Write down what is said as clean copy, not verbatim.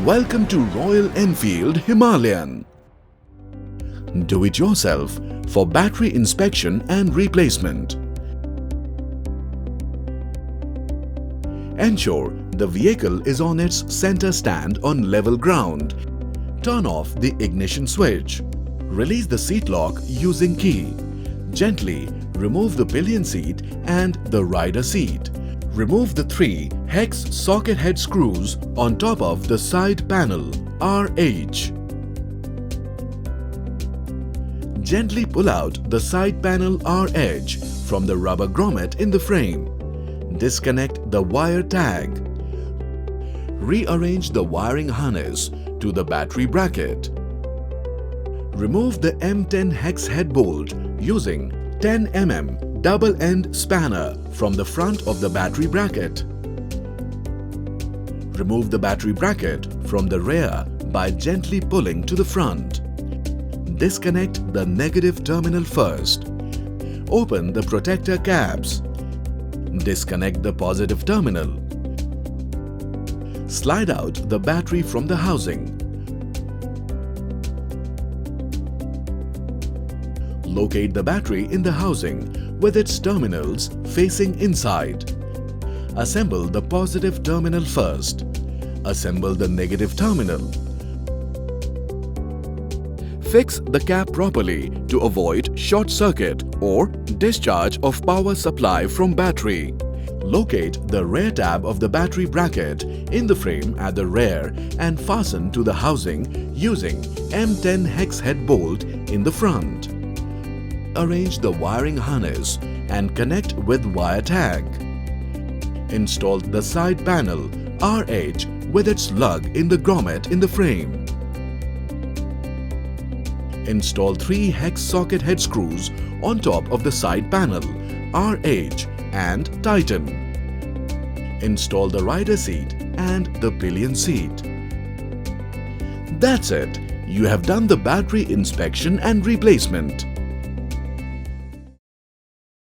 Welcome to Royal Enfield Himalayan. Do it yourself for battery inspection and replacement. Ensure the vehicle is on its center stand on level ground. Turn off the ignition switch. Release the seat lock using key. Gently remove the pillion seat and the rider seat. Remove the 3 hex socket head screws on top of the side panel RH. Gently pull out the side panel R edge from the rubber grommet in the frame. Disconnect the wire tag. Rearrange the wiring harness to the battery bracket. Remove the M10 hex head bolt using 10 mm double-end spanner from the front of the battery bracket. Remove the battery bracket from the rear by gently pulling to the front. Disconnect the negative terminal first. Open the protector caps. Disconnect the positive terminal. Slide out the battery from the housing. Locate the battery in the housing with its terminals facing inside. Assemble the positive terminal first. Assemble the negative terminal. Fix the cap properly to avoid short circuit or discharge of power supply from battery. Locate the rear tab of the battery bracket in the frame at the rear and fasten to the housing using M10 hex head bolt in the front. Arrange the wiring harness and connect with wire tag. Install the side panel RH with its lug in the grommet in the frame. Install 3 hex socket head screws on top of the side panel RH and tighten. Install the rider seat and the pillion seat. That's it. You have done the battery inspection and replacement.